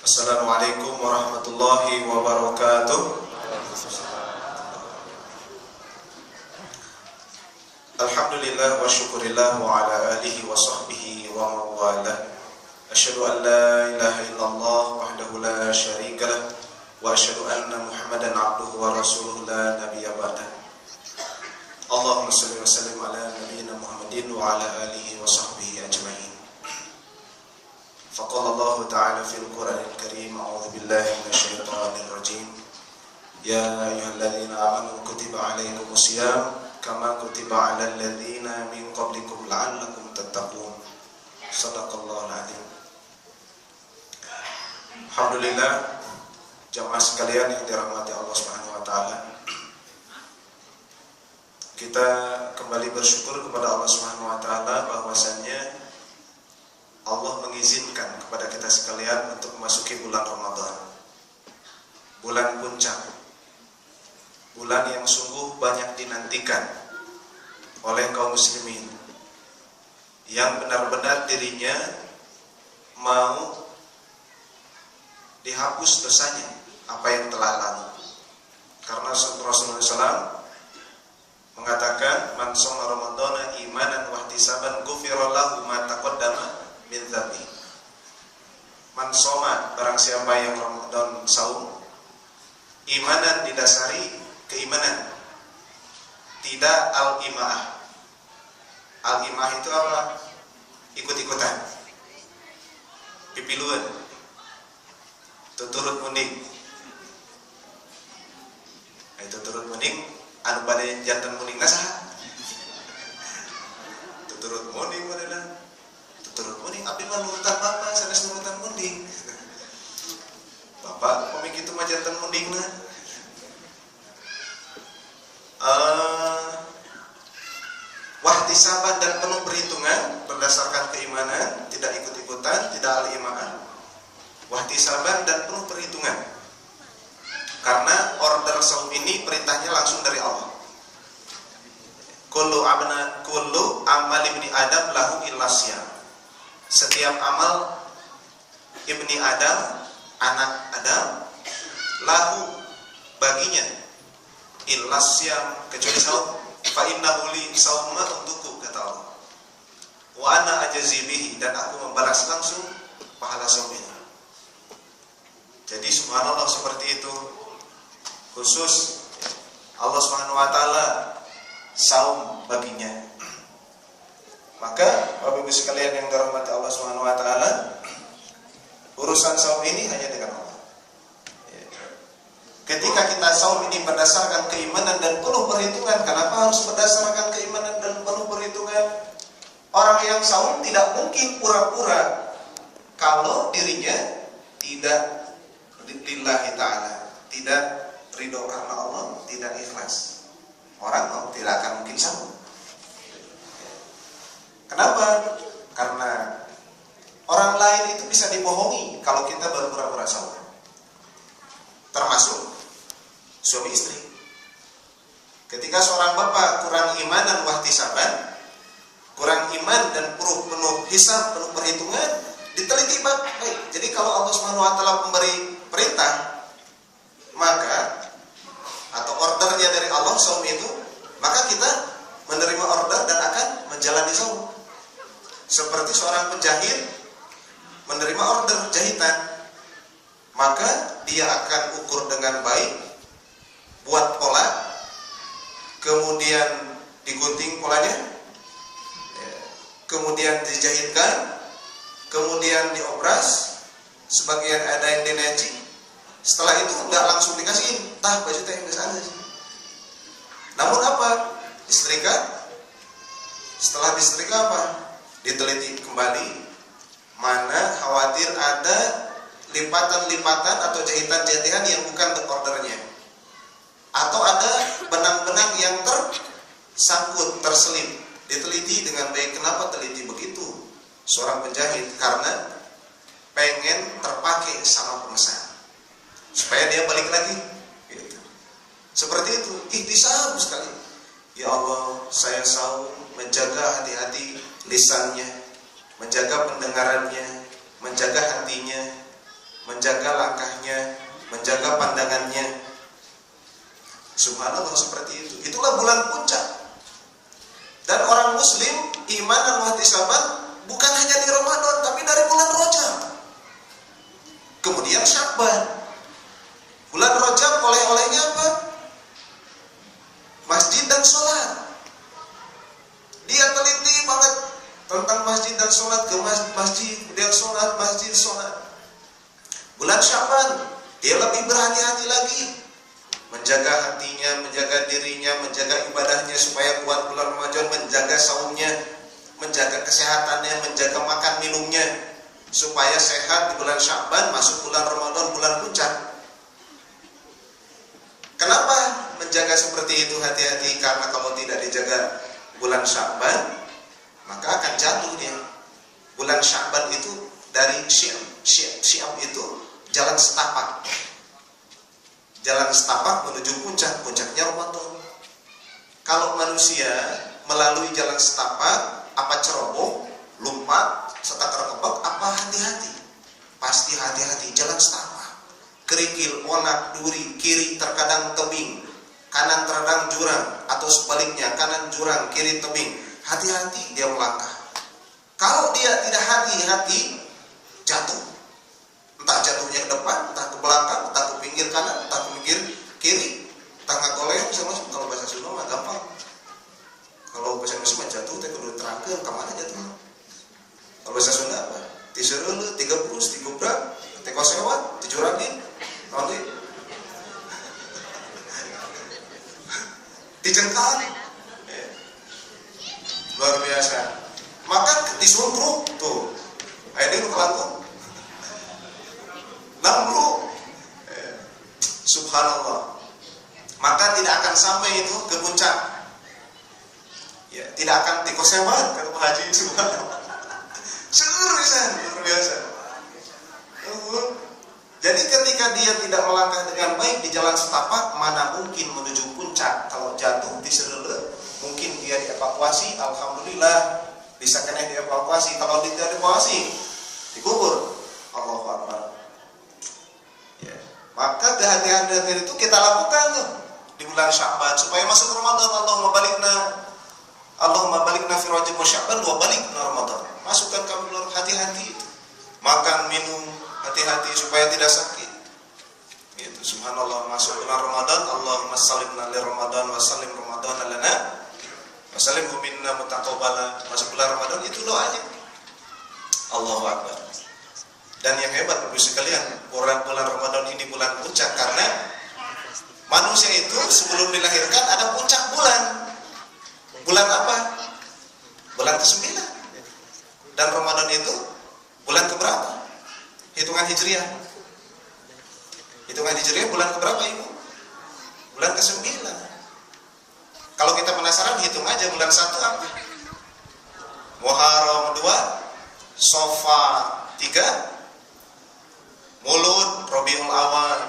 Assalamualaikum warahmatullahi wabarakatuh. Alhamdulillah wa syukurillah wa ala alihi wa sahbihi wa mawalah. Asyhadu an la ilaha illallah wahdahu la syarika lah wa asyhadu anna Muhammadan abduhu wa rasuluhu la nabiyya ba'dah. Allahumma shalli wa sallim ala nabiyyina Muhammadin wa ala alihi wa sahbihi ajma'in. Faqala Allah Ta'ala fil Qur'anil Karim, a'udzu billahi minasyaitonir rajim. Ya ayyuhalladzina amanu kutiba 'alaikumus syiyam kama kutiba 'alal ladzina min qablikum la'allakum tattaqun. Shadaqallahul 'adzim. Alhamdulillah, jamaah sekalian yang dirahmati Allah Subhanahu wa taala. Kita kembali bersyukur kepada Allah Subhanahu wa taala bahwasanya Allah mengizinkan kepada kita sekalian untuk memasuki bulan Ramadan, bulan puncak, bulan yang sungguh banyak dinantikan oleh kaum muslimin yang benar-benar dirinya mau dihapus dosanya apa yang telah lalu. Karena Rasulullah SAW mengatakan, man shoma ramadhana imanan wa ihtisaban ghufira lahu ma taqaddama min dzambi. Man shoma, barang siapa yang Ramadan saum, imanan didasari keimanan, tidak al-imaah. Al-imaah itu apa? Ikut-ikutan, pipiluan, tuturut munding. Itu turut munding anu bade jantan munding nasaha? Tuturut munding modena. Tuturut munding abdi mah nurutan bapak sanes nurutan munding. Bapak pamik kitu mah jantan mundingna. Wahtisaban dan penuh perhitungan berdasarkan keimanan, tidak ikut-ikutan, tidak al-imaah. Wahtisaban dan penuh perhitungan. Karena order saum ini perintahnya langsung dari Allah. Kullu amal ibni Adam lahu illa syiyam. Setiap amal ibni Adam, anak Adam, lahu baginya illa syiyam, kecuali saum. Fa innahu li sauma, untukku, kata Allah. Wa ana ajzi bihi, dan aku membalas langsung pahala saum ini. Jadi subhanallah, seperti itu. Khusus Allah Subhanahu wa taala saum baginya. Maka Bapak Ibu sekalian yang dirahmati Allah Subhanahu wa taala, urusan saum ini hanya dengan Allah. Ketika kita saum ini berdasarkan keimanan dan penuh perhitungan. Kenapa harus berdasarkan keimanan dan penuh perhitungan? Orang yang saum tidak mungkin pura-pura kalau dirinya tidak lillahi ta'ala, tidak ridho karena Allah, tidak ikhlas. Orang tidak akan mungkin saum. Kenapa? Karena orang lain itu bisa dibohongi kalau kita berpura-pura saum. Termasuk suami istri. Ketika seorang bapak kurang imanan wahtisaban, kurang iman dan penuh hisab, penuh perhitungan, diteliti baik. Jadi kalau Allah Subhanahu wa taala memberi perintah, maka atau ordernya dari Allah saum itu, maka kita menerima order dan akan menjalani saum. Seperti seorang penjahit menerima order jahitan, maka dia akan ukur dengan baik, buat pola, kemudian digunting polanya, kemudian dijahitkan, kemudian diobras, sebagian ada yang dineci. Setelah itu nggak langsung dikasihin, tah baju teh yang biasa sih. Namun apa? Disetrika. Setelah disetrika apa? Diteliti kembali, mana khawatir ada lipatan-lipatan atau jahitan-jahitan yang bukan ordernya, atau ada benang-benang yang tersangkut, terselip. Diteliti dengan baik. Kenapa teliti begitu seorang penjahit? Karena pengen terpakai sama pemesan, supaya dia balik lagi gitu. Seperti itu, ihtisab sekali. Ya Allah, saya saum menjaga hati-hati lisannya, menjaga pendengarannya, menjaga hatinya, menjaga langkahnya, menjaga pandangannya. Subhanallah, seperti itu. Itulah bulan puncak. Dan orang muslim iman dan ihtisaban bukan hanya di Ramadan, tapi dari bulan Rajab. Kemudian Sya'ban. Bulan Rajab oleh-olehnya apa? Masjid dan sholat. Dia teliti banget tentang masjid dan sholat, ke masjid, dia sholat, masjid, sholat. Bulan Sya'ban, dia lebih berhati-hati lagi, menjaga hatinya, menjaga dirinya, menjaga ibadahnya supaya kuat bulan Ramadan, menjaga saumnya, menjaga kesehatannya, menjaga makan minumnya, supaya sehat di bulan Sya'ban, masuk bulan Ramadan, bulan puncak. Kenapa menjaga seperti itu? Hati-hati, karena kalau tidak dijaga bulan Sya'ban, maka akan jatuh dia. Bulan Sya'ban itu dari Sya'ab itu jalan setapak. Jalan setapak menuju puncak, puncaknya Ramadan. Kalau manusia melalui jalan setapak, apa ceroboh, lompat, serta kerekebak, apa hati-hati? Pasti hati-hati, jalan setapak. Kerikil, onak, duri, kiri terkadang tebing, kanan terkadang jurang, atau sebaliknya, kanan jurang, kiri tebing. Hati-hati dia melangkah. Kalau dia tidak hati-hati, jatuh. Entah jatuhnya ke depan, entah ke belakang, entah ke pinggir kanan, entah ke pinggir kiri, entah ngagoleong sama. Kalau bahasa Sunda mah gampang. Kalau bahasa Indonesia mah jatuh, teh kudu terangkeun ka mana jatuh. Kalau bahasa Sunda apa? Tisereuleuh, 30, digubrak, teh kosewat, dijurangin, naon deui? Dijengkal. Luar biasa. Maka disuntruk tuh. Aya deui nu kelangkung. Nambruk. Subhanallah. Maka tidak akan sampai itu ke puncak. Ya, tidak akan tikosewat kata Pak Haji. Subhanallah. Seriusan, luar biasa. Jadi ketika dia tidak melangkah dengan baik di jalan setapak, mana mungkin menuju puncak. Kalau jatuh diserele, mungkin dia dievakuasi. Alhamdulillah bisa kena dievakuasi. Kalau tidak dievakuasi, dikubur. Allahu Akbar. Ya. Maka kehati-hatian itu kita lakukan tuh di bulan Sya'ban supaya masuk Ramadan. Allahumma balikna fi Rajab wa Sya'ban wa balikna Ramadan. Masukkan kami bulan, hati-hati. Makan, minum, hati-hati supaya tidak sakit. Gitu. Subhanallah, masuk bulan Ramadan, Allahumma sallimna li Ramadan wa sallim Ramadan lana wa sallimhu minna mutaqabbala. Masuk bulan Ramadan itu doanya. Allahu Akbar. Dan yang hebat Bapak sekalian, bulan Ramadan ini bulan puncak karena manusia itu sebelum dilahirkan ada puncak bulan. Bulan apa? Bulan ke-9. Dan Ramadan itu bulan keberapa? Hitungan Hijriah. Hitungan Hijriah bulan keberapa Ibu? Bulan ke-9. Kalau kita penasaran, hitung aja bulan 1 apa? Muharram 2, Safar 3, Mulud Rabiul Awal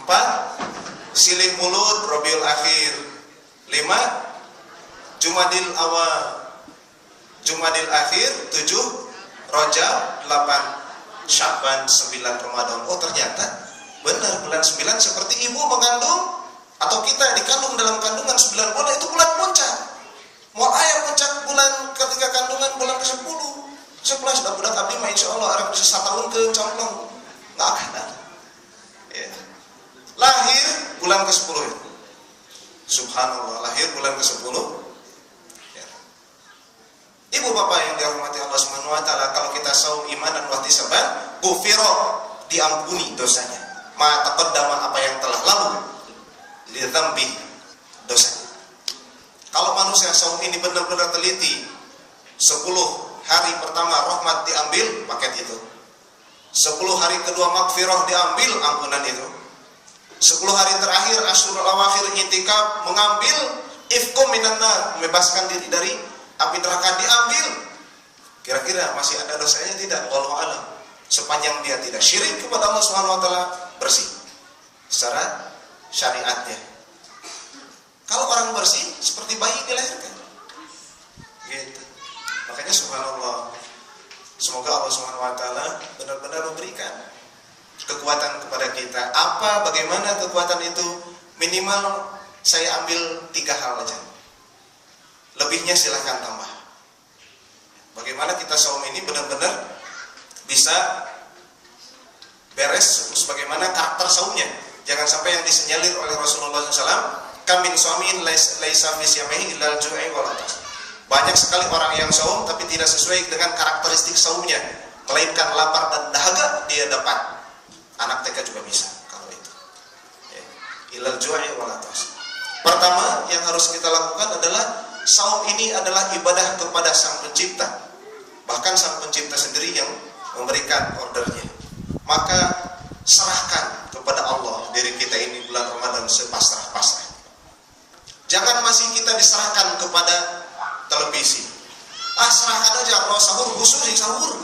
4, Silih Mulud Rabiul Akhir 5, Jumadil Awal Jumadil Akhir 7, Rajab 8, Sya'ban 9, Ramadan. Oh ternyata benar bulan 9 seperti ibu mengandung atau kita dikandung dalam kandungan 9 bulan itu bulan puncak. Mau ayat puncak bulan ketika kandungan bulan ke-10, 11 sudah budak abdi mah insyaallah arep bisa 1 tahun ke complong. Enggak akan ada. Ya. Lahir bulan ke-10 itu. Subhanallah, lahir bulan ke-10. Ya. Ibu bapak yang dirahmati Allah Subhanahu wa taala, kalau kita saum iman dan ihtisaban, ghufira, diampuni dosanya. Ma taqaddama, apa yang telah lalu, li dzambi, dosanya. Kalau manusia saum ini benar-benar teliti, 10 hari pertama rahmat diambil, paket itu. 10 hari kedua maghfirah diambil, ampunan itu. 10 hari terakhir Asyurul Awakhir itikaf, mengambil ifkum minan nar, membebaskan diri dari api neraka, diambil. Kira-kira masih ada dosanya tidak? Wallahu a'lam. Sepanjang dia tidak syirik kepada Allah Subhanahu wa taala, bersih secara syariatnya. Kalau orang bersih seperti bayi dilahirkan. Gitu. Makanya subhanallah, semoga Allah Subhanahu wa taala benar-benar memberikan kekuatan kepada kita. Apa, bagaimana kekuatan itu? Minimal saya ambil 3 hal aja. Lebihnya silahkan tambah. Bagaimana kita saum ini benar-benar bisa beres sebagaimana karakter saumnya. Jangan sampai yang disenyalir oleh Rasulullah SAW, kam min shaumin laisa fi siyamihi illal ju'i wal atas. Banyak sekali orang yang saum tapi tidak sesuai dengan karakteristik saumnya, melainkan lapar dan dahaga dia dapat. Anak TK juga bisa kalau itu. Ya. Illal ju'i wal atas. Pertama yang harus kita lakukan adalah saum ini adalah ibadah kepada Sang Pencipta. Bahkan Sang Pencipta sendiri yang memberikan ordernya. Maka serahkan kepada Allah diri kita ini bulan Ramadan sepasrah-pasrah. Jangan masih kita diserahkan kepada televisi. Serahkan aja, kalau sahur khusus sahur.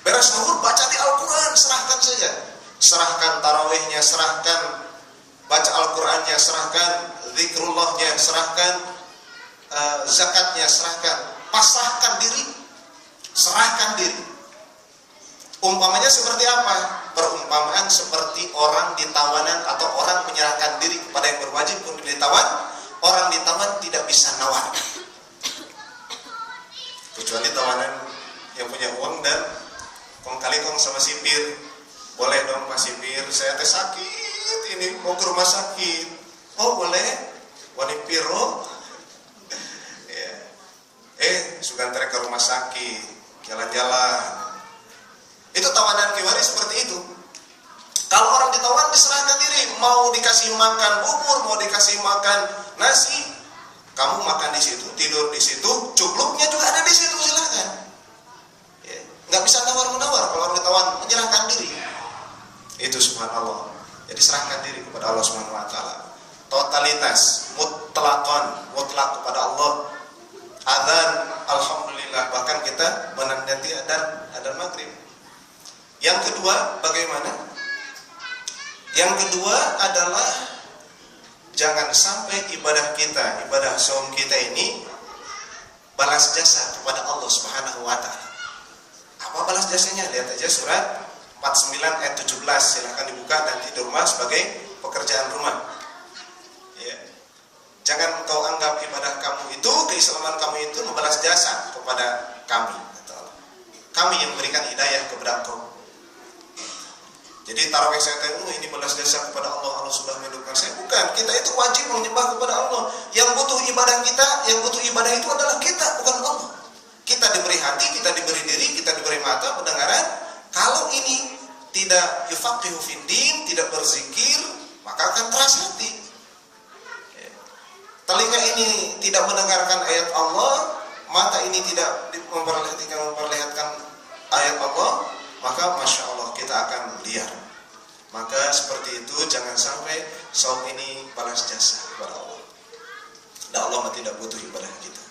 Beres sahur baca di Al-Quran, serahkan saja. Serahkan tarawihnya, serahkan baca Al-Qurannya, serahkan zikrullahnya, serahkan zakatnya, serahkan. Pasrahkan diri, serahkan diri. Umpamanya seperti apa? Perumpamaan seperti orang di tawanan atau orang menyerahkan diri kepada yang berwajib untuk ditawan. Orang ditawan tidak bisa nawar, kecuali tawanan yang punya uang dan kong kali kong sama sipir. Boleh dong Pak Sipir, saya teh sakit ini mau ke rumah sakit. Oh boleh, wani piro. Sugan trek ke rumah sakit, jalan-jalan. Itu tawanan kiwari seperti itu. Kalau orang ditawan diserahkan diri, mau dikasih makan bubur, mau dikasih makan nasi, kamu makan di situ, tidur di situ, cupluknya juga ada di situ, silakan. Ya. Nggak bisa nawar-menawar kalau orang ditawan, menyerahkan diri. Itu subhanallah. Jadi serahkan diri kepada Allah Subhanahu Wa Taala. Totalitas, mutlak kepada Allah. Adzan, alhamdulillah, bahkan kita menanti adzan maghrib. Yang kedua, bagaimana? Yang kedua adalah jangan sampai ibadah kita, ibadah saum kita ini balas jasa kepada Allah Subhanahu Wa Taala. Apa balas jasanya? Lihat aja surat 49 ayat 17. Silahkan dibuka nanti di rumah sebagai pekerjaan rumah. Ya. Jangan kau anggap ibadah kamu itu, keislaman kamu itu membalas jasa kepada kami. Kami yang memberikan hidayah kepada engkau. Jadi tarawih saya tahu ini balas jasa kepada Allah, Allah sudah menghidupkan saya. Bukan, kita itu wajib menyembah kepada Allah. Yang butuh ibadah kita, yang butuh ibadah itu adalah kita, bukan Allah. Kita diberi hati, kita diberi diri, kita diberi mata, pendengaran. Kalau ini tidak yufaqihu fiddin, tidak berzikir, maka akan keras hati. Telinga ini tidak mendengarkan ayat Allah, mata ini tidak memperlihatkan ayat Allah, maka masya Allah kita akan liar. Maka seperti itu, jangan sampai saum ini balas jasa kepada Allah. Dan Allah tidak butuh ibadah kita.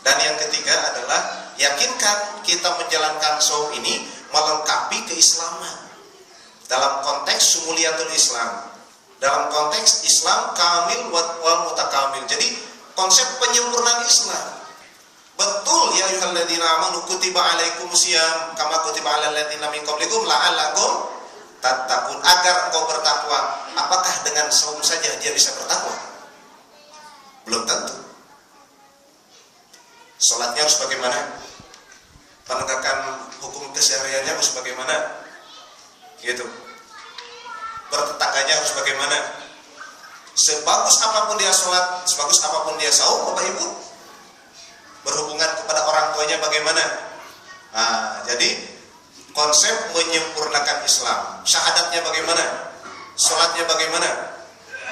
Dan yang ketiga adalah yakinkan kita menjalankan saum ini melengkapi keislaman. Dalam konteks sumuliyatul Islam, dalam konteks Islam kamil wa mutakamil. Jadi konsep penyempurnaan Islam. Betul ya ayyuhalladzina amanu kutiba alaikumusiyam kama kutiba alal ladzina min qablikum la'allakum tattaqun, agar engkau bertakwa. Apakah dengan saum saja dia bisa bertakwa? Belum tentu. Salatnya harus bagaimana? Penegakan hukum kesehariannya harus bagaimana? Gitu. Bertetangganya harus bagaimana? Sebagus apapun dia salat, sebagus apapun dia saum, Bapak Ibu, berhubungan kepada orang tuanya bagaimana? Jadi konsep menyempurnakan Islam. Syahadatnya bagaimana? Salatnya bagaimana?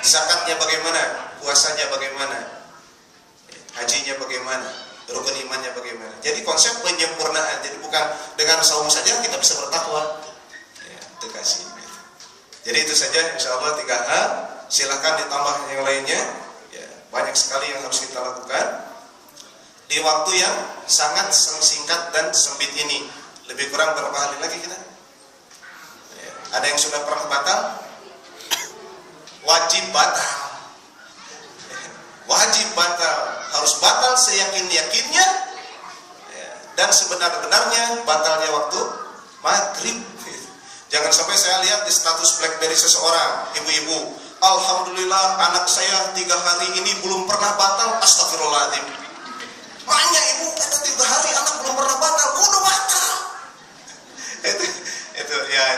Zakatnya bagaimana? Puasanya bagaimana? Hajinya bagaimana? Rukun imannya bagaimana? Jadi konsep penyempurnaan. Jadi bukan dengan saum saja kita bisa bertakwa. Ya, itu kasih. Jadi itu saja insya Allah 3 hal. Silakan ditambah yang lainnya. Ya, banyak sekali yang harus kita lakukan di waktu yang sangat singkat dan sempit ini. Lebih kurang berapa hari lagi kita? Ya, ada yang sudah pernah batal? Wajib batal. Wajib batal. Harus batal seyakin-yakinnya. Ya, dan sebenar-benarnya batalnya waktu maghrib. Jangan sampai saya lihat di status BlackBerry seseorang, ibu-ibu, alhamdulillah anak saya 3 hari ini belum pernah batal. Astagfirullahaladzim. Maknya ibu kata 3 hari anak belum pernah batal, kudu batal.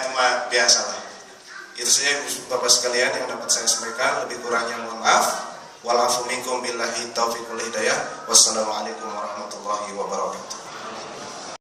itu mah biasa lah. Itu saja Bapak sekalian yang dapat saya sampaikan. Lebih kurangnya mohon maaf. Walafu minkum billahi taufiq wal hidayah. Wassalamualaikum warahmatullahi wabarakatuh.